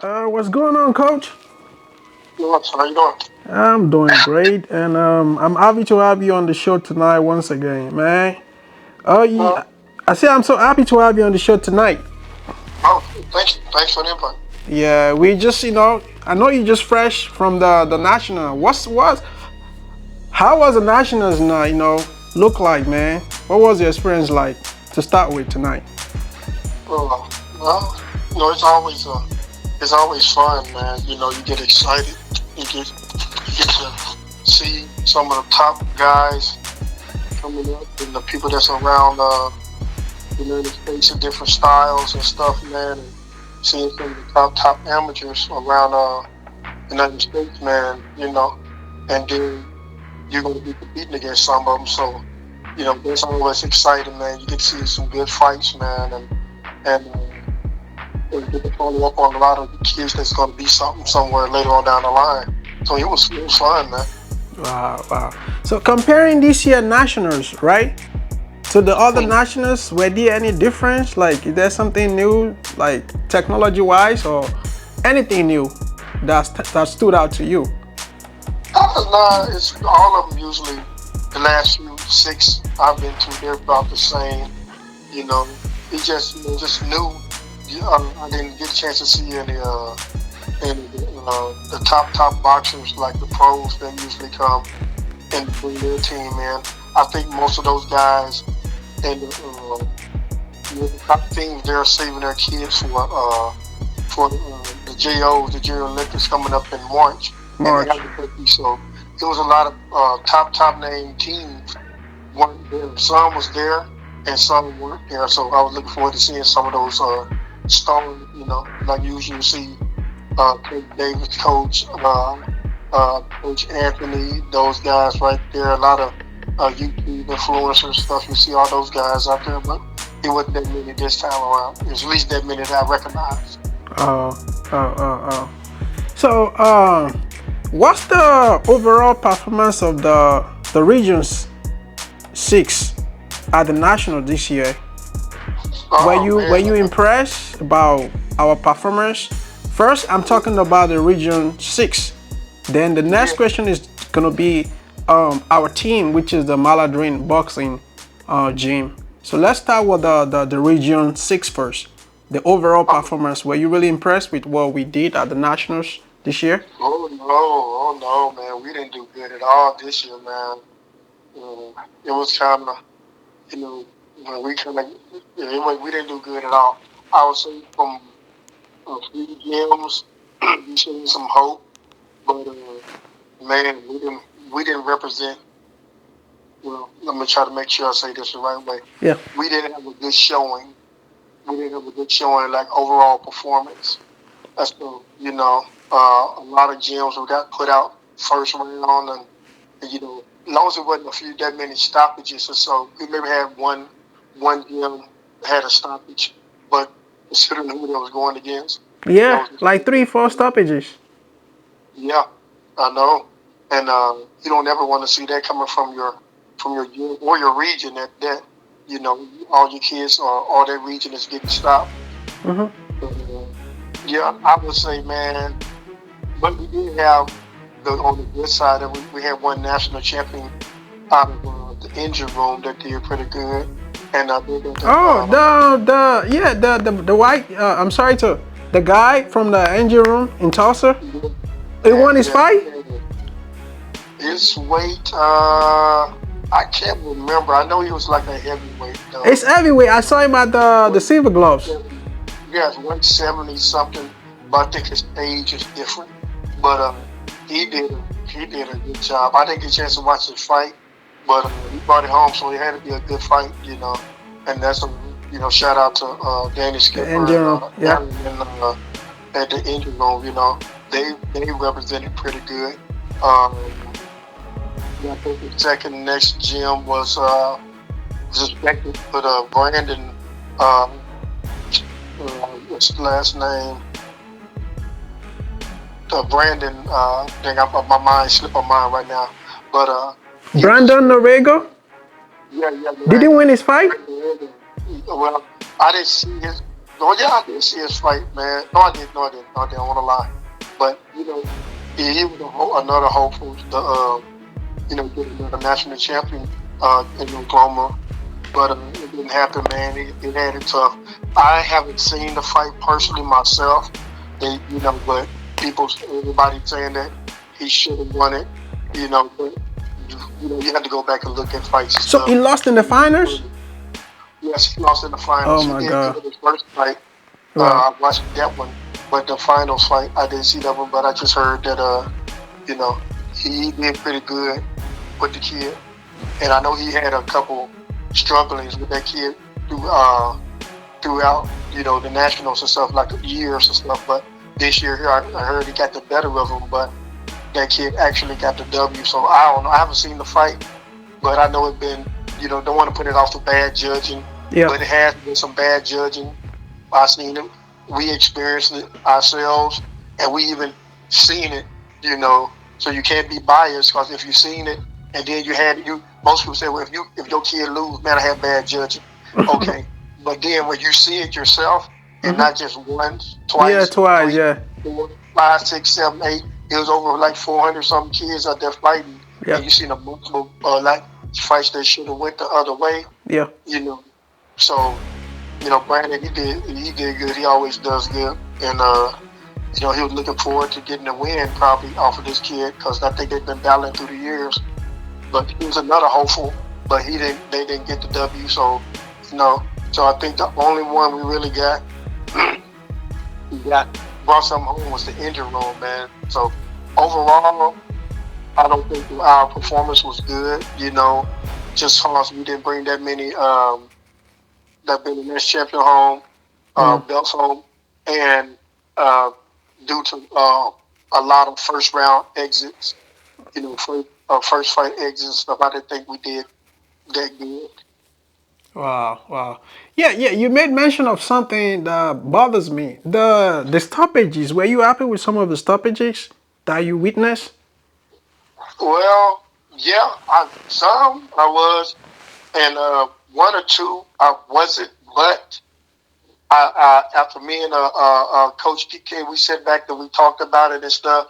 What's going on, Coach? What's how you doing? I'm doing great, and I'm happy to have you on the show tonight once again, man. Oh, Uh, yeah, I say I'm so happy to have you on the show tonight. oh, thanks for the invite. Yeah, we just, I know you just fresh from the national. How was the nationals now? Look like, man. What was the experience like to start with tonight? Well, it's always fun, man. You get excited. You get to see some of the top guys coming up, and the people that's around the United States of different styles and stuff, man. And seeing some of the top amateurs around the United States, man. And then you're going to be competing against some of them. So, that's always exciting, man. You get to see some good fights, man, and get to follow up on a lot of the kids that's going to be something somewhere later on down the line. So it was fun, man. Wow, wow. So comparing this year nationals, right? To the other Mm. nationals, were there any difference? Like, is there something new, like technology-wise, or anything new that stood out to you? Nah, it's all of them usually. The last few six I've been to, they're about the same. You know, just new. I didn't get a chance to see any the top boxers like the pros that usually come and bring their team in. I think most of those guys and the top teams they're saving their kids for the JOs, the Junior Olympics coming up in March in March. Albuquerque. So there was a lot of top name teams weren't there. Some was there and some weren't there. So I was looking forward to seeing some of those stars. Like you usually see Coach Davis, Coach Anthony, those guys right there. A lot of YouTube influencers stuff. You see all those guys out there, but it wasn't that many this time around. It was at least that many that I recognized. Oh, oh. So, what's the overall performance of the regions six at the national this year? Were Oh you man, impressed about our performance? First, I'm talking about the region six. Then the next yeah. question is gonna be our team, which is the Maladrin boxing gym. So let's start with the region six first. The overall Oh, performance. Were you really impressed with what we did at the nationals this year? oh no, man, we didn't do good at all this year, man. It was kind of, you know, we kind of, we didn't do good at all. I would say from a few gyms, we showed some hope, but man, we didn't represent. Well, let me try to make sure I say this the right way. Yeah. We didn't have a good showing. We didn't have a good showing, like overall performance. That's a lot of gyms we got put out first round, and as long as it wasn't a few that many stoppages or so, we maybe had one gym had a stoppage, but considering who they was going against, that Yeah, was just like three, four stoppages. yeah, I know, and you don't ever want to see that coming from your gym or your region all your kids or all their region is getting stopped. Hmm. But, yeah, I would say, man, but we did have on the good side, and we had one national champion out of the engine room that did pretty good, and they got that. Oh, the white. I'm sorry to the guy from the engine room in Tulsa. He Yeah, won his yeah, fight. yeah. His weight, I can't remember. I know he was like a heavyweight though. It's heavyweight. I saw him at the One Silver Gloves. seventy, yeah, it's 170 something. But I think his age is different. But he did a good job. I didn't get a chance to watch his fight, but he brought it home, so it had to be a good fight. And that's shout out to Danny The Skipper engine and room. Yeah. Aaron at the engine room. They represented pretty good. Um, yeah, I think the second next gym was expected, but Brandon, uh, what's his last name? Brandon, dang, my mind slipped my mind right now, but he was Brandon expected. Norego. Yeah, Did he Brandon. win his fight? Brandon. Well, I didn't see his. Oh yeah, I did see his fight, man. No, I didn't. No, I didn't. No, I didn't want to lie. But he was another hopeful to get another national champion in Oklahoma. But it didn't happen, man. It had it tough. I haven't seen the fight personally myself. But everybody saying that he should have won it. But you have to go back and look at fights and So stuff. he lost in the finals? Yes, he lost in the finals. Oh my He did God. good his first fight. Right. I watched that one, but the finals fight, I didn't see that one. But I just heard that he did pretty good with the kid, and I know he had a couple strugglings with that kid throughout the nationals and stuff, like years and stuff. But this year here, I heard he got the better of him, but that kid actually got the W. So I don't know. I haven't seen the fight, but I know it's been don't want to put it off to bad judging. Yeah. But it has been some bad judging. I seen it. We experienced it ourselves, and we even seen it. So you can't be biased, because if you've seen it, and then most people say, well, if your kid lose, man, I have bad judging. Okay, but then when you see it yourself, and not just once, twice, Yeah, twice. 3, Yeah. 4, 5, 6, 7, 8, it was over like 400 something kids out there fighting, Yeah. and you seen a multiple fights that should have went the other way. Yeah. So, Brandon, he did good. He always does good. And, he was looking forward to getting a win probably off of this kid, because I think they've been battling through the years. But he was another hopeful, but they didn't get the W. So, so I think the only one we really got, brought something home was the injury room, man. So overall, I don't think our performance was good, just because we didn't bring that many that been the next champion home, belts home, and due to a lot of first round exits, first fight exits stuff, I didn't think we did that good. Wow. Yeah. You made mention of something that bothers me. The stoppages. Were you happy with some of the stoppages that you witnessed? Well, yeah, some I was, and one or two I wasn't. But after me and Coach PK, we sat back and we talked about it and stuff.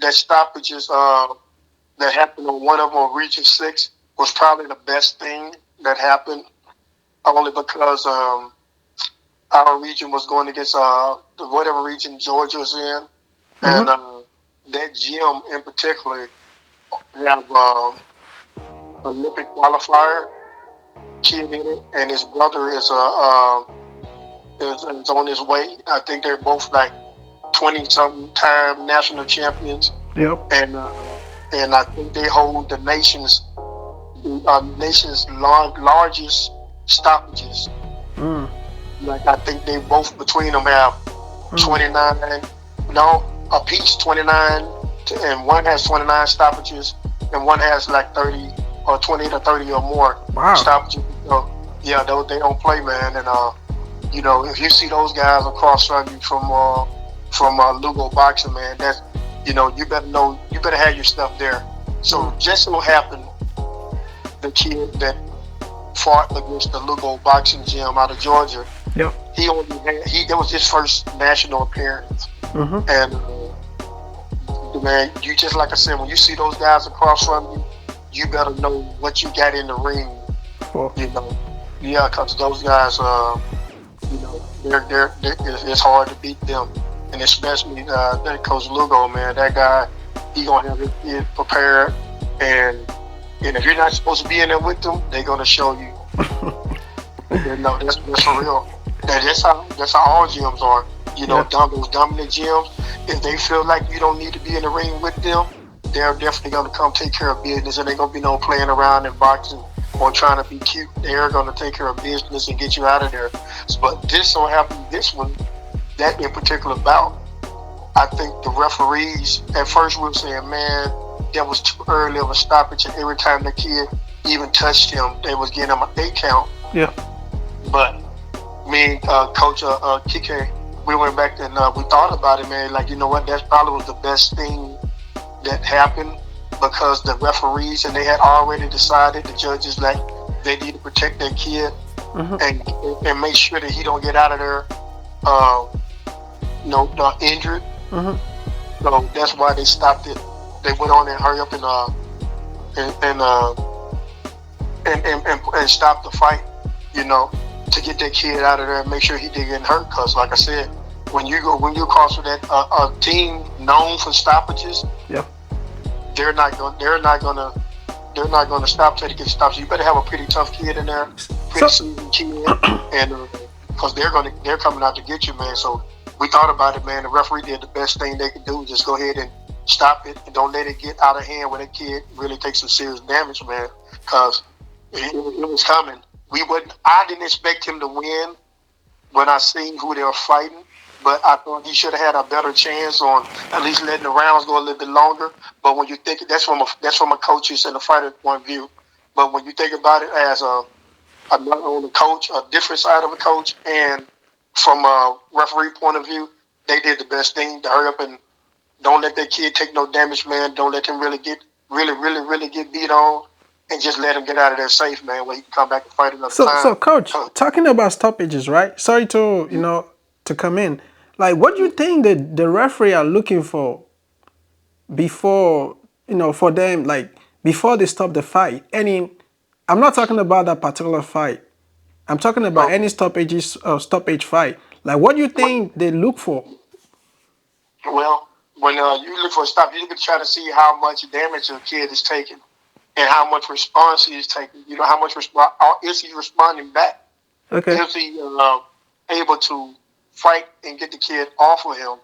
That stoppages that happened on one of them on Region 6 was probably the best thing that happened, only because our region was going against whatever region Georgia was in, and that gym in particular have Olympic qualifier kid in it, and his brother is on his way. I think they're both like 20-something time national champions. Yep. And I think they hold the nation's largest stoppages. Like I think they both between them have 29. No, a piece 29, and one has 29 stoppages, and one has like 30 or 20 to 30 or more stoppages. So yeah, they don't play, man. And if you see those guys across from you from Lugo Boxing, man, that's you better have your stuff there. So just so happened the kid that fought against the Lugo Boxing Gym out of Georgia, yep, that was his first national appearance. And man, you just like I said, when you see those guys across from you, you better know what you got in the ring. Because those guys, it's hard to beat them, and especially that Coach Lugo, man. That guy, he gonna have his kid prepared, and if you're not supposed to be in there with them, they're gonna show you. That's for real. That's how all gyms are. Those dominant gyms, if they feel like you don't need to be in the ring with them, they're definitely gonna come take care of business, and ain't gonna be no playing around in boxing or trying to be cute. They're gonna take care of business and get you out of there. But this so happened, this one, that in particular bout, I think the referees at first were saying, man, that was too early of a stoppage, and every time the kid even touched him, they was getting him an 8 count. Yeah. But me and Coach Kike, we went back and we thought about it, man. Like, you know what? That probably was the best thing that happened, because the referees, and they had already decided, the judges, like, they need to protect their kid and make sure that he don't get out of there uh, injured. Mm-hmm. So that's why they stopped it. They went on and hurry up and and uh, and stop the fight. You know, to get that kid out of there and make sure he didn't get hurt. Cause like I said, when you cross with that a team known for stoppages, Yeah. they're not going they're not gonna they're not gonna stop till they get stopped. So you better have a pretty tough kid in there, pretty So seasoned kid, and because they're coming out to get you, man. So we thought about it, man. The referee did the best thing they could do. Just go ahead and stop it and don't let it get out of hand when that kid really takes some serious damage, man. Because it was coming. We wouldn't. I didn't expect him to win when I seen who they were fighting, but I thought he should have had a better chance on at least letting the rounds go a little bit longer. But when you think that's from a coach's and a fighter's point of view. But when you think about it as not only coach, a different side of a coach, and from a referee point of view, they did the best thing to hurry up and don't let that kid take no damage, man. Don't let him really get beat on, and just let him get out of there safe, man, where he can come back and fight another so time. coach, talking about stoppages, right? Sorry to to come in. Like, what do you think the referee are looking for before for them, like before they stop the fight? Any, I'm not talking about that particular fight. I'm talking about So, any stoppage fight. Like, what do you think they look for? well, when you look for a stop, you can try to see how much damage a kid is taking and how much response he is taking. You know, how much is he responding back? Okay. Is he able to fight and get the kid off of him?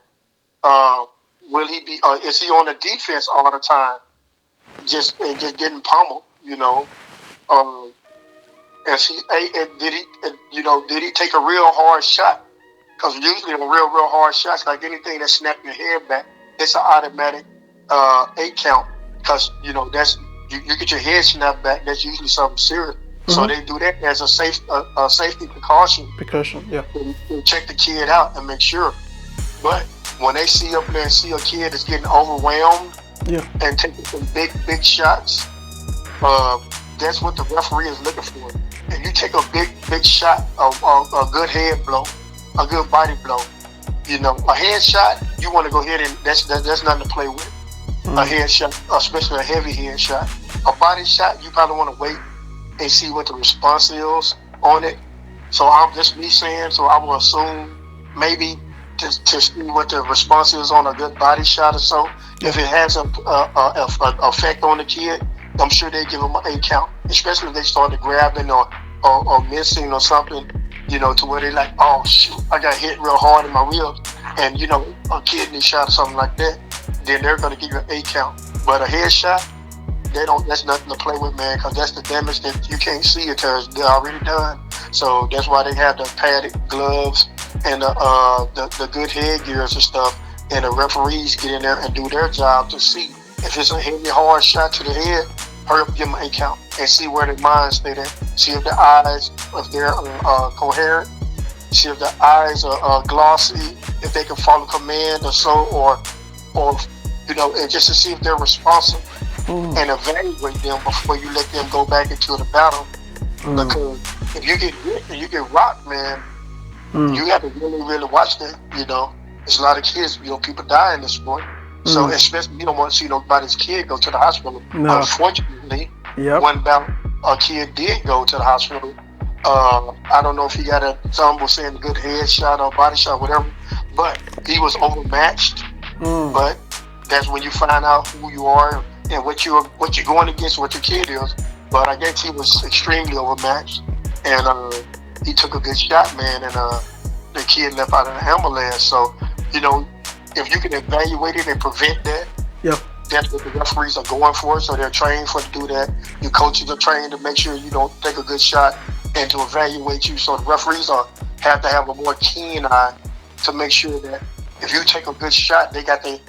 Uh, will he be? Is he on the defense all the time, just getting pummeled? You know, um, and did he take a real hard shot? Because usually the real hard shots, like anything that snapped your head back, it's an automatic 8 count. Because that's you get your head snapped back. That's usually something serious. So Mm-hmm. they do that as a safety precaution Precaution. Yeah. to check the kid out and make sure. But when they see up there and see a kid that's getting overwhelmed Yeah. and taking some big shots, uh, that's what the referee is looking for. If you take a big shot, a good head blow, a good body blow, a headshot, you want to go ahead and that's nothing to play with. A Mm. headshot, especially a heavy headshot. A body shot, you probably want to wait and see what the response is on it. So I'm just me saying. So I will assume maybe to see what the response is on a good body shot or so. Yeah. If it has a effect on the kid, I'm sure they give him an 8 count. Especially if they started grabbing or missing or something. To where they like, oh shoot, I got hit real hard in my ribs, and a kidney shot or something like that. Then they're gonna give you an 8 count. But a headshot, they don't. That's nothing to play with, man, because that's the damage that you can't see until it's already done. So that's why they have the padded gloves and the good headgears and stuff. And the referees get in there and do their job to see if it's a heavy, hard shot to the head. Hurry up, give them an 8 count, and see where their minds stay there. See if their eyes, if they're coherent. See if their eyes are glossy. If they can follow command or so, or and just to see if they're responsive Mm. and evaluate them before you let them go back into the battle. Mm. Because if you get hit and you get rocked, man, Mm. you have to really watch that. There's a lot of kids, people die in this sport. So Mm. especially you don't want to see nobody's kid go to the hospital. No. Unfortunately, Yep. one bout a kid did go to the hospital. I don't know if he got some was saying a good headshot or body shot, whatever, but he was overmatched. Mm. But that's when you find out who you are and what you're going against, what your kid is. But I guess he was extremely overmatched, and he took a good shot, man, and the kid left out of the ambulance. So if you can evaluate it and prevent that, Yep. that's what the referees are going for. So they're trained to do that. Your coaches are trained to make sure you don't take a good shot and to evaluate you. So the referees have to have a more keen eye to make sure that if you take a good shot, they got to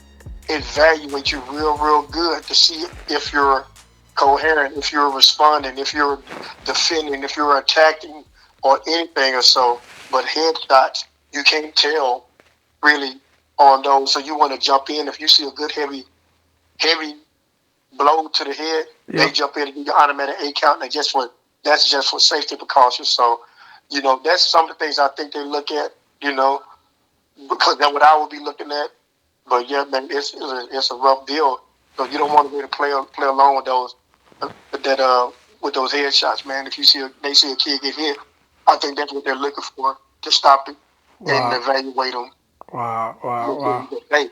evaluate you real good to see if you're coherent, if you're responding, if you're defending, if you're attacking or anything or so. But headshots, you can't tell really on those. So you want to jump in. If you see a good heavy blow to the head, they Yep. jump in and give you automatic 8 count. And that's just for safety precautions. So, that's some of the things I think they look at, because that's what I would be looking at. But yeah, man, it's a rough deal. So you don't want to really play along with those with those headshots, man. If they see a kid get hit, I think that's what they're looking for to stop it and Wow. evaluate them. Wow. Wow. Wow. Hey,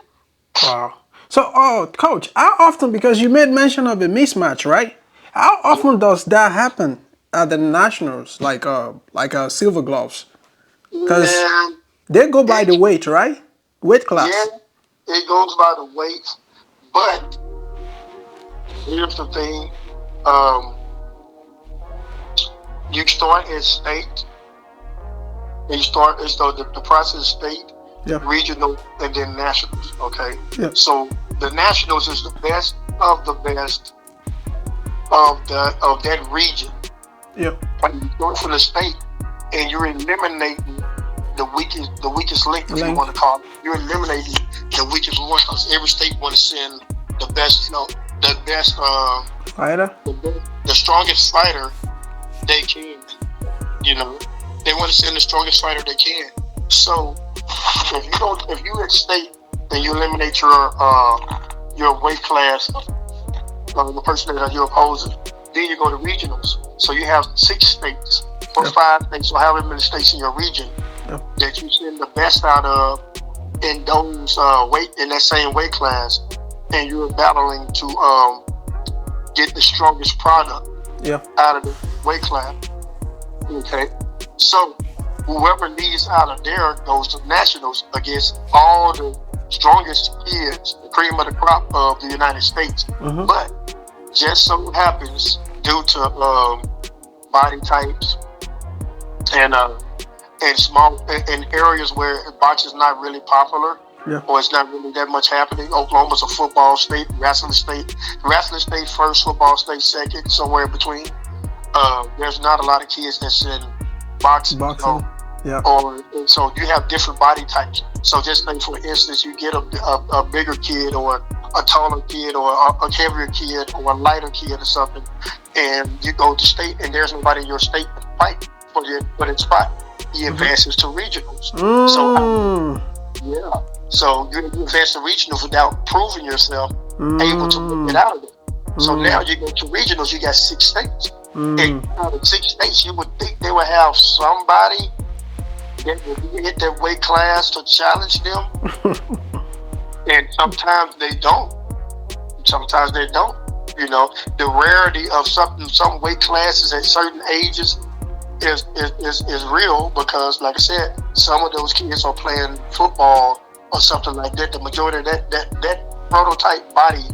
Wow. So, coach, how often, because you made mention of a mismatch, right? How often does that happen at the nationals, like silver gloves? Because man, they go by the it, weight, right? Weight yeah, class. it goes by the weight, but here's the thing: um, you start at state, and you start so the process is state, Yeah. regional, and then nationals. Okay, Yeah. so the nationals is the best of the best of that region. Yeah. When you go from the state, and you're eliminating the weakest link, if you want Length. to call it. You're eliminating the weakest one because every state want to send the best, the best, Fighter. the strongest fighter they can. You know, they want to send the strongest fighter they can. So if you at state, then you eliminate your weight class, the person that you're opposing. Then you go to regionals. So you have 6 states or Yeah. 5 states or however many states in your region Yeah. that you send the best out of in those in that same weight class, and you're battling to get the strongest product Yeah. out of the weight class. Okay, so whoever leads out of there goes to nationals against all the strongest kids, the cream of the crop of the United States. Mm-hmm. But just so happens, due to body types and small in areas where boxing is not really popular, Yeah. or it's not really that much happening. Oklahoma's a football state, wrestling state first, football state second, somewhere in between. There's not a lot of kids that's in boxing. Boxing. Yeah. And so you have different body types. So just think, for instance, you get a bigger kid or a taller kid or a heavier kid or a lighter kid or something, and you go to state and there's nobody in your state to fight for their spot. He advances to regionals. So yeah, so you advance to regionals without proving yourself able to get out of it. So now you go to regionals, you got 6 states. And out of 6 states, you would think they would have somebody that would hit their weight class to challenge them. And sometimes they don't. Sometimes they don't. You know, the rarity of some weight classes at certain ages is real, because, like I said, some of those kids are playing football or something like that. The majority of that prototype body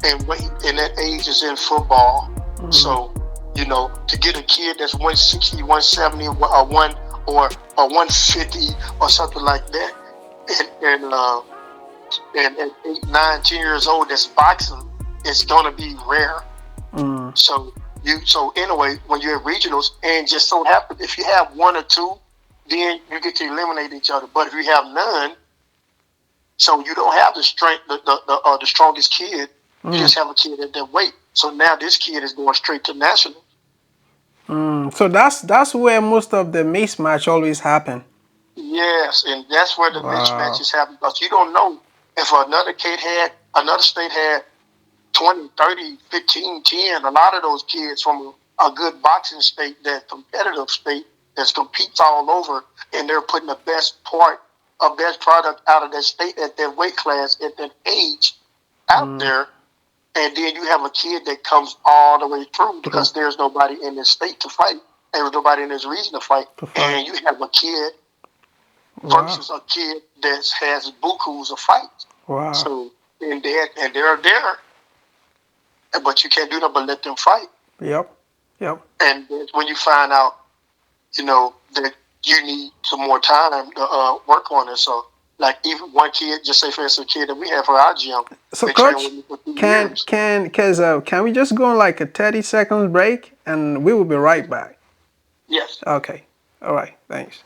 and weight in that age is in football. So, to get a kid that's 160, 170, or 150 or something like that, and at 8, 9, 10 years old that's boxing, it's gonna be rare. So anyway, when you're at regionals, and just so happen if you have 1 or 2, then you get to eliminate each other. But if you have none, so you don't have the strength, the strongest kid. You just have a kid at that weight. So now this kid is going straight to national. So that's where most of the mismatch always happen. Yes, and that's where the mismatches happen, because you don't know if another state had 20, 30, 15, 10. A lot of those kids from a good boxing state, that competitive state that competes all over, and they're putting the best product out of that state at that weight class at that age out there. And then you have a kid that comes all the way through, because there's nobody in this state to fight. There's nobody in this region to fight. And you have a kid versus a kid that has bukus of fights. Wow. So, and they're there, but you can't do nothing but let them fight. Yep. And when you find out, that you need some more time to work on it. So, like, even one kid, just say for instance, a kid that we have for our gym. So, coach, can we just go on like a 30 seconds break, and we will be right back? Yes. Okay. All right. Thanks.